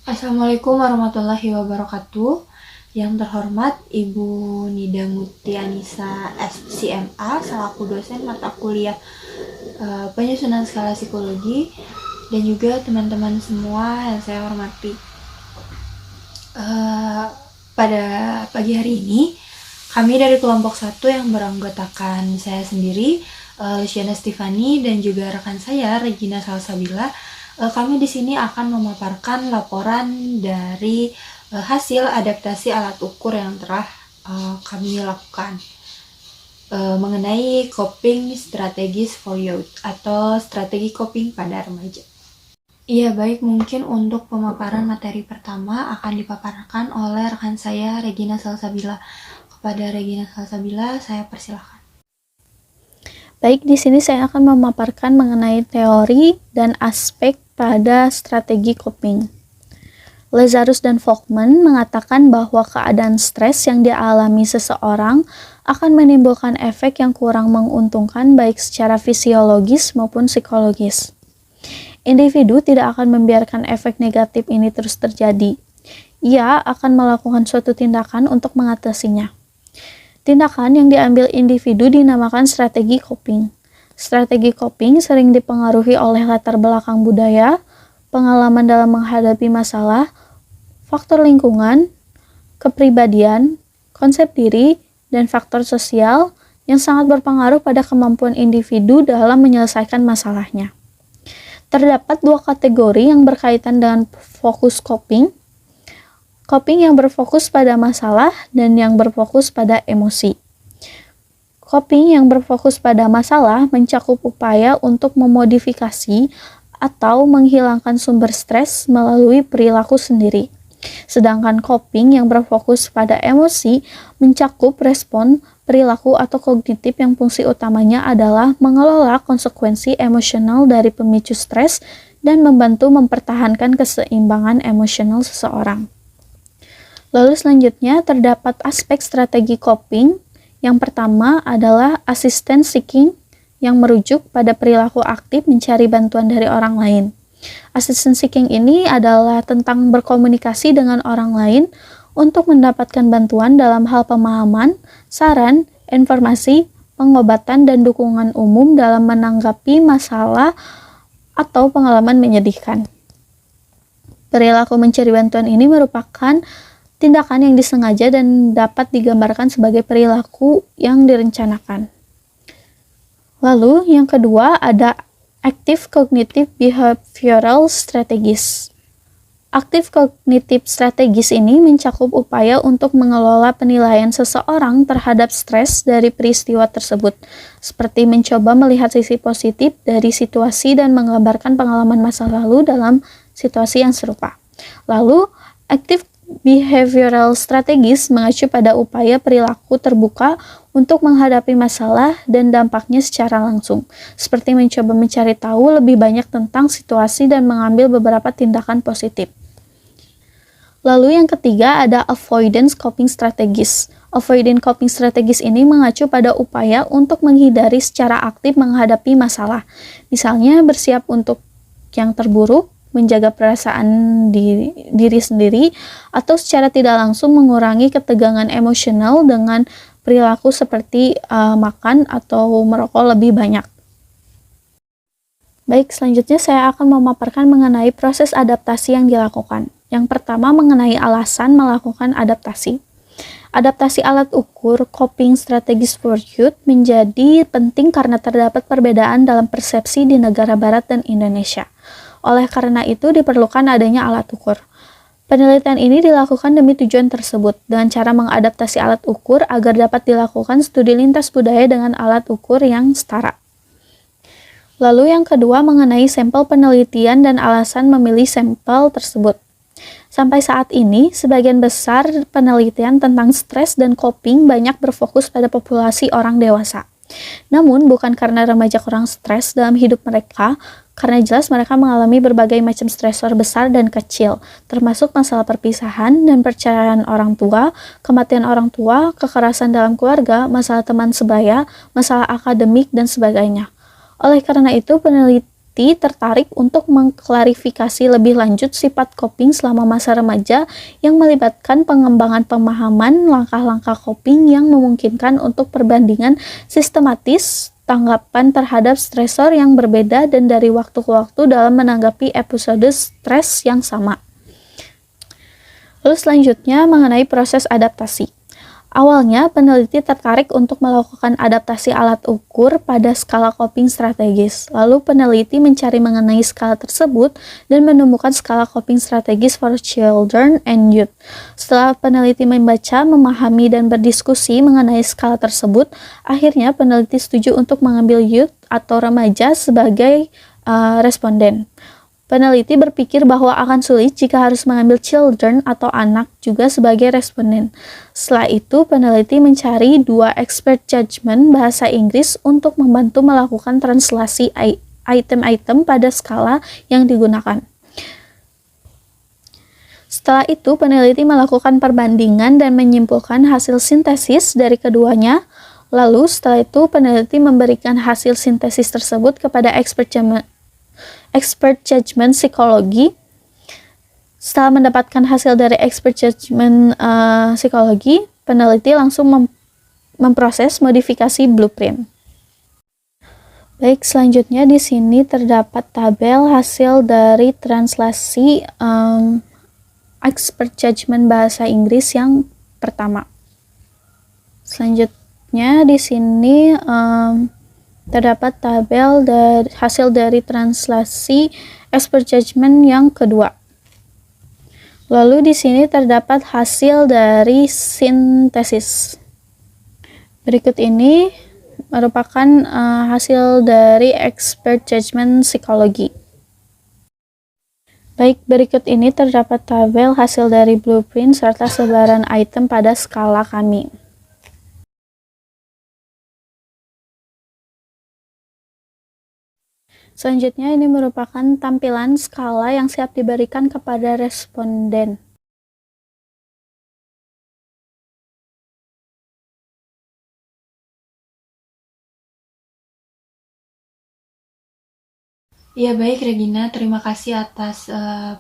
Assalamualaikum warahmatullahi wabarakatuh. Yang terhormat Ibu Nida Mutianisa SCMA selaku dosen mata kuliah penyusunan skala psikologi dan juga teman-teman semua yang saya hormati. Pada pagi hari ini kami dari kelompok 1 yang beranggotakan saya sendiri, Luciana Stefani, dan juga rekan saya Regina Salsabila. Kami di sini akan memaparkan laporan dari hasil adaptasi alat ukur yang telah kami lakukan mengenai coping strategies for youth atau strategi coping pada remaja. Iya, baik, mungkin untuk pemaparan materi pertama akan dipaparkan oleh rekan saya Regina Salsabila. Kepada Regina Salsabila, saya persilahkan. Baik, di sini saya akan memaparkan mengenai teori dan aspek pada strategi coping. Lazarus dan Volkmann mengatakan bahwa keadaan stres yang dialami seseorang akan menimbulkan efek yang kurang menguntungkan baik secara fisiologis maupun psikologis. Individu tidak akan membiarkan efek negatif ini terus terjadi. Ia akan melakukan suatu tindakan untuk mengatasinya. Tindakan yang diambil individu dinamakan strategi coping. Strategi coping sering dipengaruhi oleh latar belakang budaya, pengalaman dalam menghadapi masalah, faktor lingkungan, kepribadian, konsep diri, dan faktor sosial yang sangat berpengaruh pada kemampuan individu dalam menyelesaikan masalahnya. Terdapat dua kategori yang berkaitan dengan fokus coping. Coping yang berfokus pada masalah dan yang berfokus pada emosi. Coping yang berfokus pada masalah mencakup upaya untuk memodifikasi atau menghilangkan sumber stres melalui perilaku sendiri. Sedangkan coping yang berfokus pada emosi mencakup respon, perilaku atau kognitif yang fungsi utamanya adalah mengelola konsekuensi emosional dari pemicu stres dan membantu mempertahankan keseimbangan emosional seseorang. Lalu selanjutnya terdapat aspek strategi coping. Yang pertama adalah assistance seeking yang merujuk pada perilaku aktif mencari bantuan dari orang lain. Assistance seeking ini adalah tentang berkomunikasi dengan orang lain untuk mendapatkan bantuan dalam hal pemahaman, saran, informasi, pengobatan, dan dukungan umum dalam menanggapi masalah atau pengalaman menyedihkan. Perilaku mencari bantuan ini merupakan tindakan yang disengaja dan dapat digambarkan sebagai perilaku yang direncanakan. Lalu yang kedua ada Active Cognitive Behavioral Strategies. Active Cognitive Strategies ini mencakup upaya untuk mengelola penilaian seseorang terhadap stres dari peristiwa tersebut, seperti mencoba melihat sisi positif dari situasi dan menggambarkan pengalaman masa lalu dalam situasi yang serupa. Lalu, Active Behavioral Strategies mengacu pada upaya perilaku terbuka untuk menghadapi masalah dan dampaknya secara langsung, seperti mencoba mencari tahu lebih banyak tentang situasi dan mengambil beberapa tindakan positif. Lalu yang ketiga ada Avoidance Coping Strategies. Avoidance Coping Strategies ini mengacu pada upaya untuk menghindari secara aktif menghadapi masalah, misalnya bersiap untuk yang terburuk, menjaga perasaan diri sendiri, atau secara tidak langsung mengurangi ketegangan emosional dengan perilaku seperti makan atau merokok lebih banyak. Baik, selanjutnya saya akan memaparkan mengenai proses adaptasi yang dilakukan. Yang pertama mengenai alasan melakukan adaptasi. Adaptasi alat ukur coping strategies for youth menjadi penting karena terdapat perbedaan dalam persepsi di negara barat dan Indonesia. Oleh karena itu diperlukan adanya alat ukur. Penelitian ini dilakukan demi tujuan tersebut, dengan cara mengadaptasi alat ukur agar dapat dilakukan studi lintas budaya dengan alat ukur yang setara. Lalu yang kedua mengenai sampel penelitian dan alasan memilih sampel tersebut. Sampai saat ini, sebagian besar penelitian tentang stres dan coping banyak berfokus pada populasi orang dewasa. Namun, bukan karena remaja kurang stres dalam hidup mereka, karena jelas mereka mengalami berbagai macam stresor besar dan kecil, termasuk masalah perpisahan dan perceraian orang tua, kematian orang tua, kekerasan dalam keluarga, masalah teman sebaya, masalah akademik, dan sebagainya. Oleh karena itu, penelitian peneliti tertarik untuk mengklarifikasi lebih lanjut sifat coping selama masa remaja yang melibatkan pengembangan pemahaman langkah-langkah coping yang memungkinkan untuk perbandingan sistematis tanggapan terhadap stresor yang berbeda dan dari waktu ke waktu dalam menanggapi episode stres yang sama. Lalu selanjutnya mengenai proses adaptasi. Awalnya, peneliti tertarik untuk melakukan adaptasi alat ukur pada skala coping strategis. Lalu peneliti mencari mengenai skala tersebut dan menemukan skala coping strategis for children and youth. Setelah peneliti membaca, memahami, dan berdiskusi mengenai skala tersebut, akhirnya peneliti setuju untuk mengambil youth atau remaja sebagai responden. Peneliti berpikir bahwa akan sulit jika harus mengambil children atau anak juga sebagai responden. Setelah itu, peneliti mencari 2 expert judgment bahasa Inggris untuk membantu melakukan translasi item-item pada skala yang digunakan. Setelah itu, peneliti melakukan perbandingan dan menyimpulkan hasil sintesis dari keduanya. Lalu, setelah itu, peneliti memberikan hasil sintesis tersebut kepada expert judgment psikologi. Setelah mendapatkan hasil dari expert judgment psikologi, peneliti langsung memproses modifikasi blueprint. Baik, selanjutnya di sini terdapat tabel hasil dari translasi expert judgment bahasa Inggris yang pertama. Selanjutnya di sini terdapat tabel hasil dari translasi expert judgment yang kedua. Lalu di sini terdapat hasil dari sintesis. Berikut ini merupakan hasil dari expert judgment psikologi. Baik, berikut ini terdapat tabel hasil dari blueprint serta sebaran item pada skala kami. Selanjutnya ini merupakan tampilan skala yang siap diberikan kepada responden. Ya baik Regina, terima kasih atas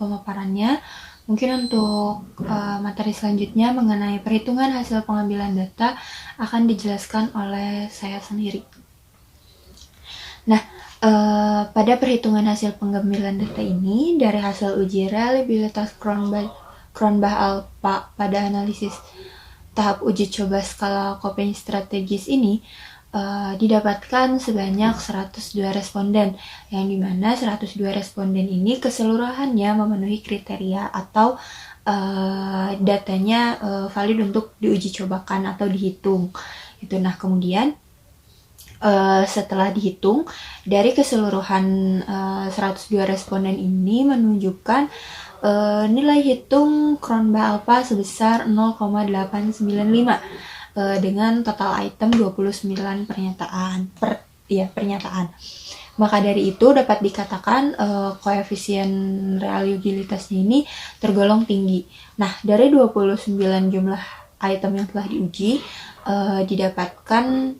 pemaparannya. Mungkin untuk materi selanjutnya mengenai perhitungan hasil pengambilan data akan dijelaskan oleh saya sendiri. Nah, pada perhitungan hasil pengambilan data ini, dari hasil uji reliabilitas Cronbach-Alpha pada analisis tahap uji coba skala coping strategis ini, didapatkan sebanyak 102 responden, yang dimana 102 responden ini keseluruhannya memenuhi kriteria atau datanya valid untuk diuji cobakan atau dihitung. Itu. Nah, kemudian setelah dihitung, dari keseluruhan 102 responden ini menunjukkan nilai hitung Cronbach-Alpha sebesar 0,895 dengan total item 29 pernyataan. Maka dari itu dapat dikatakan koefisien reliabilitasnya ini tergolong tinggi. Nah, dari 29 jumlah item yang telah diuji, didapatkan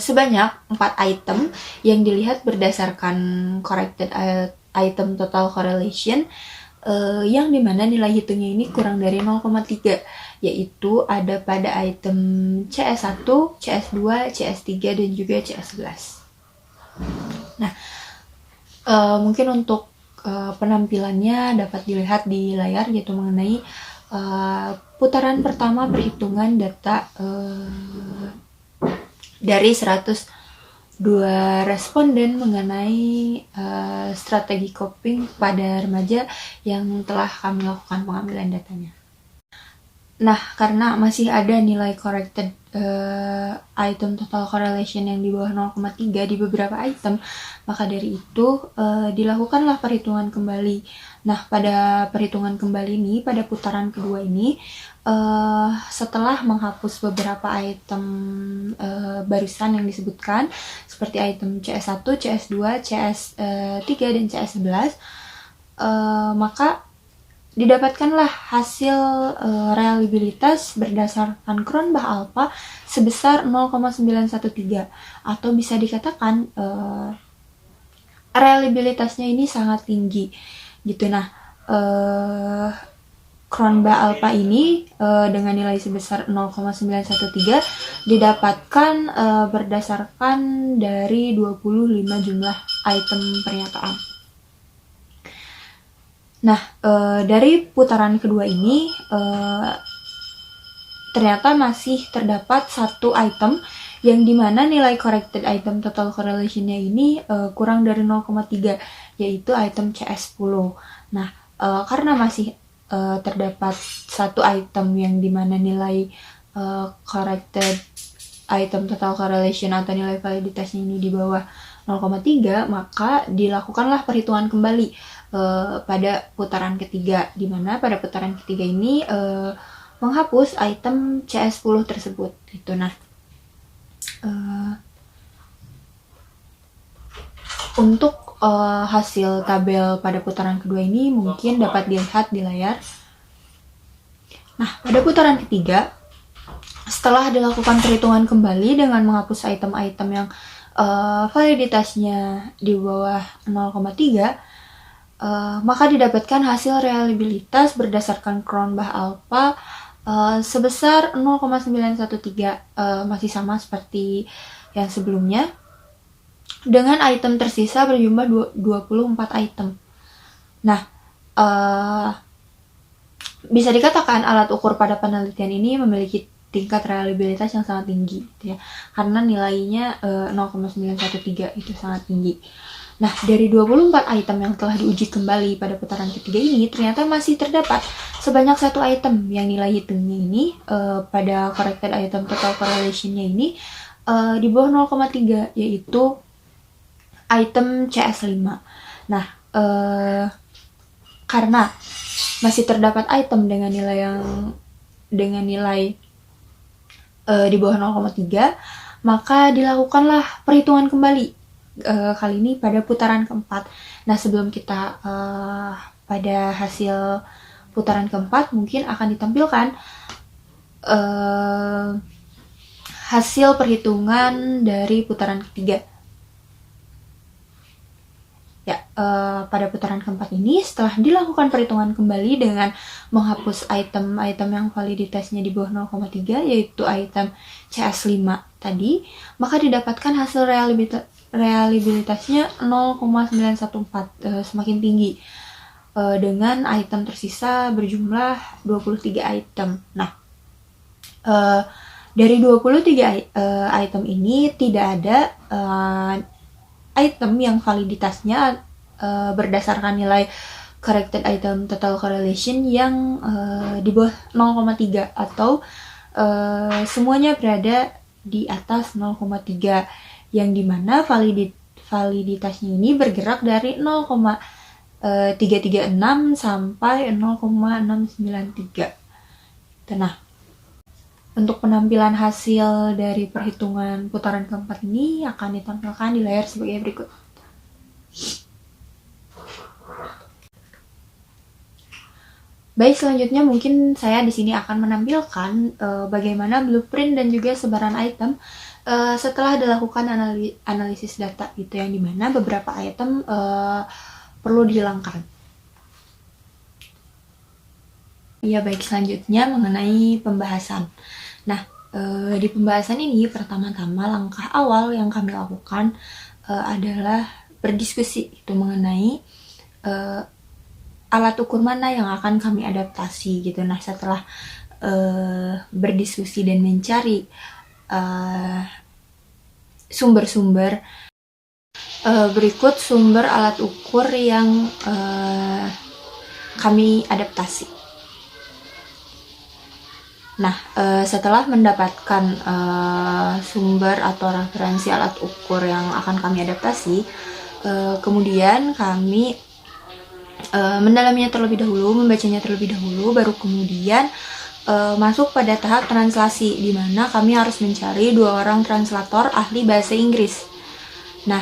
sebanyak 4 item yang dilihat berdasarkan corrected item total correlation, yang dimana nilai hitungnya ini kurang dari 0,3, yaitu ada pada item CS1, CS2, CS3, dan juga CS11. Nah, mungkin untuk penampilannya dapat dilihat di layar, yaitu mengenai putaran pertama perhitungan data dari 102 responden mengenai strategi coping pada remaja yang telah kami lakukan pengambilan datanya. Nah, karena masih ada nilai corrected item total correlation yang di bawah 0,3 di beberapa item, maka dari itu dilakukanlah perhitungan kembali. Nah, pada perhitungan kembali ini, pada putaran kedua ini, setelah menghapus beberapa item barusan yang disebutkan, seperti item CS1, CS2, CS3, dan CS11, maka didapatkanlah hasil reliabilitas berdasarkan Cronbach-Alpha sebesar 0,913, atau bisa dikatakan reliabilitasnya ini sangat tinggi gitu. Nah, Cronbach alpha ini dengan nilai sebesar 0,913 didapatkan berdasarkan dari 25 jumlah item pernyataan. Nah, dari putaran kedua ini ternyata masih terdapat satu item yang dimana nilai corrected item total correlation-nya ini kurang dari 0,3, yaitu item CS10. Nah, karena masih terdapat satu item yang dimana nilai corrected item total correlation atau nilai validitasnya ini di bawah 0,3, maka dilakukanlah perhitungan kembali pada putaran ketiga, dimana pada putaran ketiga ini menghapus item CS10 tersebut gitu. Nah, untuk hasil tabel pada putaran kedua ini mungkin dapat dilihat di layar. Nah, pada putaran ketiga, setelah dilakukan perhitungan kembali dengan menghapus item-item yang validitasnya di bawah 0,3, maka didapatkan hasil reliabilitas berdasarkan Cronbach alpha sebesar 0,913, masih sama seperti yang sebelumnya, dengan item tersisa berjumlah 24 item. Nah, bisa dikatakan alat ukur pada penelitian ini memiliki tingkat reliabilitas yang sangat tinggi gitu ya, karena nilainya 0,913 itu sangat tinggi. Nah, dari 24 item yang telah diuji kembali pada putaran ketiga ini, ternyata masih terdapat sebanyak satu item yang nilai hitungnya ini pada corrected item total correlation-nya ini di bawah 0,3, yaitu item CS5. Nah, karena masih terdapat item dengan nilai di bawah 0,3, maka dilakukanlah perhitungan kembali kali ini pada putaran keempat. Nah, sebelum kita pada hasil putaran keempat, mungkin akan ditampilkan hasil perhitungan dari putaran ketiga. Ya, pada putaran keempat ini, setelah dilakukan perhitungan kembali dengan menghapus item-item yang validitasnya di bawah 0,3, yaitu item CS5 tadi, maka didapatkan hasil reliabilitasnya 0,914, semakin tinggi, dengan item tersisa berjumlah 23 item. Nah, dari 23 item ini tidak ada item yang validitasnya berdasarkan nilai corrected item total correlation yang di bawah 0,3 atau semuanya berada di atas 0,3, yang dimana validitasnya ini bergerak dari 0,336 sampai 0,693. Nah, untuk penampilan hasil dari perhitungan putaran keempat ini akan ditampilkan di layar sebagai berikut. Baik, selanjutnya mungkin saya di sini akan menampilkan bagaimana blueprint dan juga sebaran item setelah dilakukan analisis data gitu, yang dimana beberapa item perlu dihilangkan. Ya baik, selanjutnya mengenai pembahasan. Nah, di pembahasan ini pertama-tama langkah awal yang kami lakukan adalah berdiskusi itu mengenai alat ukur mana yang akan kami adaptasi gitu. Nah, setelah berdiskusi dan mencari sumber-sumber, berikut sumber alat ukur yang kami adaptasi. Nah, setelah mendapatkan sumber atau referensi alat ukur yang akan kami adaptasi, kemudian kami mendalaminya terlebih dahulu, membacanya terlebih dahulu, baru kemudian masuk pada tahap translasi, di mana kami harus mencari 2 orang translator ahli bahasa Inggris. Nah,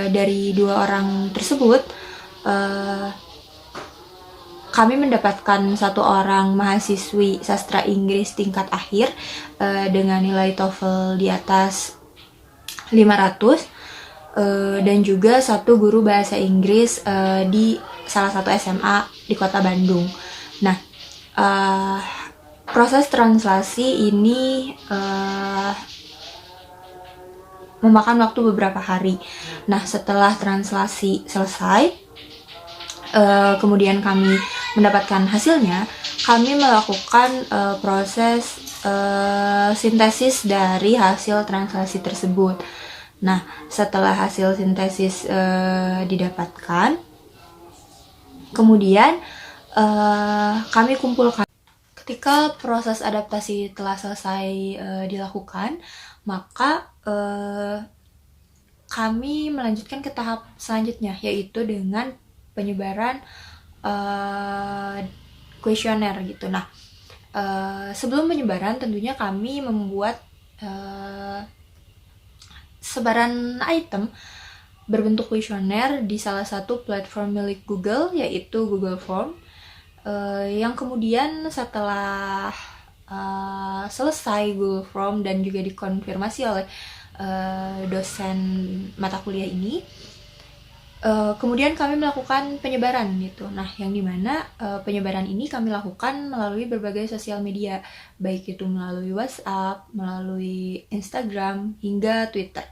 dari 2 orang tersebut, kami mendapatkan 1 orang mahasiswi sastra Inggris tingkat akhir dengan nilai TOEFL di atas 500, dan juga satu guru bahasa Inggris di salah satu SMA di kota Bandung. Nah, proses translasi ini memakan waktu beberapa hari. Nah, setelah translasi selesai, kemudian kami mendapatkan hasilnya, kami melakukan proses sintesis dari hasil translasi tersebut. Nah, setelah hasil sintesis didapatkan, kemudian kami kumpulkan. Ketika proses adaptasi telah selesai dilakukan, maka kami melanjutkan ke tahap selanjutnya, yaitu dengan penyebaran kuesioner gitu. Nah, sebelum penyebaran tentunya kami membuat sebaran item berbentuk kuesioner di salah satu platform milik Google, yaitu Google Form, yang kemudian setelah selesai Google Form dan juga dikonfirmasi oleh dosen mata kuliah ini, kemudian kami melakukan penyebaran gitu. Nah, yang dimana penyebaran ini kami lakukan melalui berbagai sosial media, baik itu melalui WhatsApp, melalui Instagram, hingga Twitter.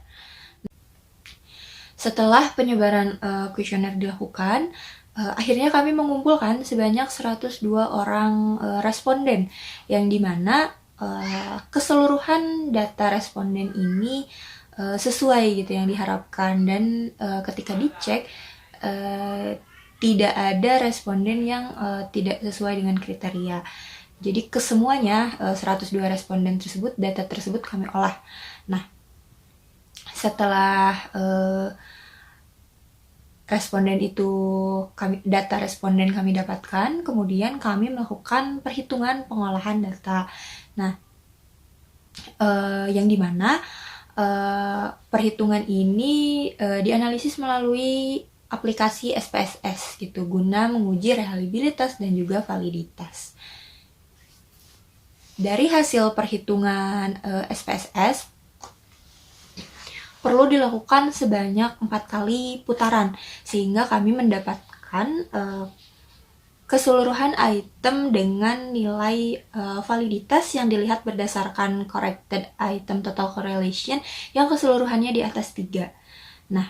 Setelah penyebaran kuesioner dilakukan, akhirnya kami mengumpulkan sebanyak 102 orang responden, yang dimana keseluruhan data responden ini sesuai gitu yang diharapkan, dan ketika dicek tidak ada responden yang tidak sesuai dengan kriteria. Jadi kesemuanya 102 responden tersebut, data tersebut kami olah. Nah, setelah data responden kami dapatkan, kemudian kami melakukan perhitungan pengolahan data. Nah, yang dimana perhitungan ini dianalisis melalui aplikasi SPSS gitu, guna menguji reliabilitas dan juga validitas. Dari hasil perhitungan SPSS, perlu dilakukan sebanyak 4 kali putaran, sehingga kami mendapatkan keseluruhan item dengan nilai validitas yang dilihat berdasarkan corrected item total correlation yang keseluruhannya di atas 3. Nah,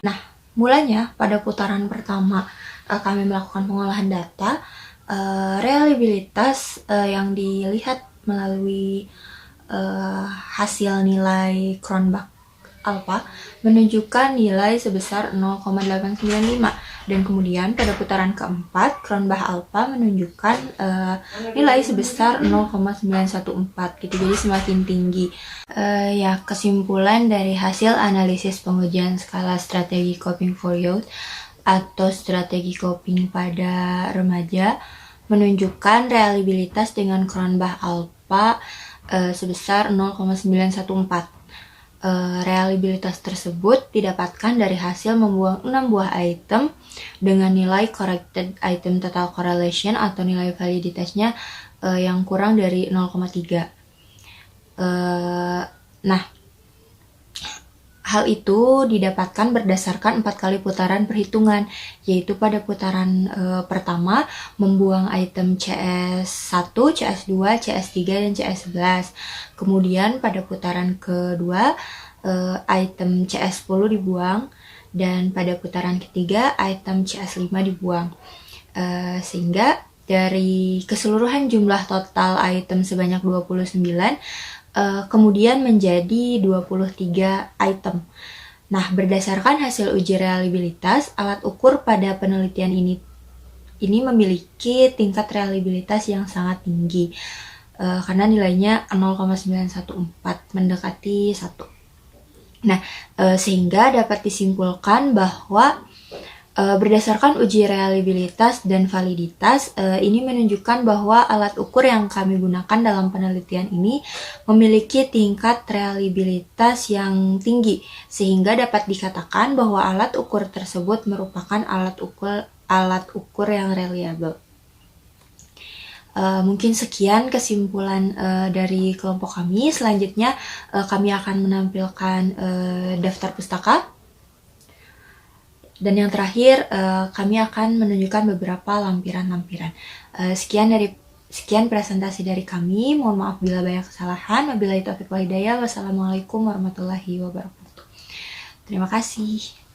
mulanya pada putaran pertama kami melakukan pengolahan data, reliabilitas yang dilihat melalui hasil nilai Cronbach alpha menunjukkan nilai sebesar 0,895, dan kemudian pada putaran keempat Cronbach alpha menunjukkan nilai sebesar 0,914 gitu, jadi semakin tinggi. Ya, kesimpulan dari hasil analisis pengujian skala strategi coping for youth atau strategi coping pada remaja menunjukkan reliabilitas dengan Cronbach alpha sebesar 0,914. Reliabilitas tersebut didapatkan dari hasil membuang 6 buah item dengan nilai corrected item total correlation atau nilai validitasnya yang kurang dari 0,3. Nah, hal itu didapatkan berdasarkan 4 kali putaran perhitungan, yaitu pada putaran pertama membuang item CS1, CS2, CS3, dan CS11. Kemudian pada putaran kedua item CS10 dibuang, dan pada putaran ketiga item CS5 dibuang. Sehingga dari keseluruhan jumlah total item sebanyak 29, kemudian menjadi 23 item. Nah, berdasarkan hasil uji reliabilitas, alat ukur pada penelitian ini memiliki tingkat reliabilitas yang sangat tinggi, karena nilainya 0,914, mendekati 1. Nah, sehingga dapat disimpulkan bahwa berdasarkan uji reliabilitas dan validitas, ini menunjukkan bahwa alat ukur yang kami gunakan dalam penelitian ini memiliki tingkat reliabilitas yang tinggi, sehingga dapat dikatakan bahwa alat ukur tersebut merupakan alat ukur yang reliable. Mungkin sekian kesimpulan dari kelompok kami. Selanjutnya kami akan menampilkan daftar pustaka. Dan yang terakhir, kami akan menunjukkan beberapa lampiran-lampiran. Sekian presentasi dari kami. Mohon maaf bila banyak kesalahan. Wabillahi taufiq wal hidayah. Wassalamualaikum warahmatullahi wabarakatuh. Terima kasih.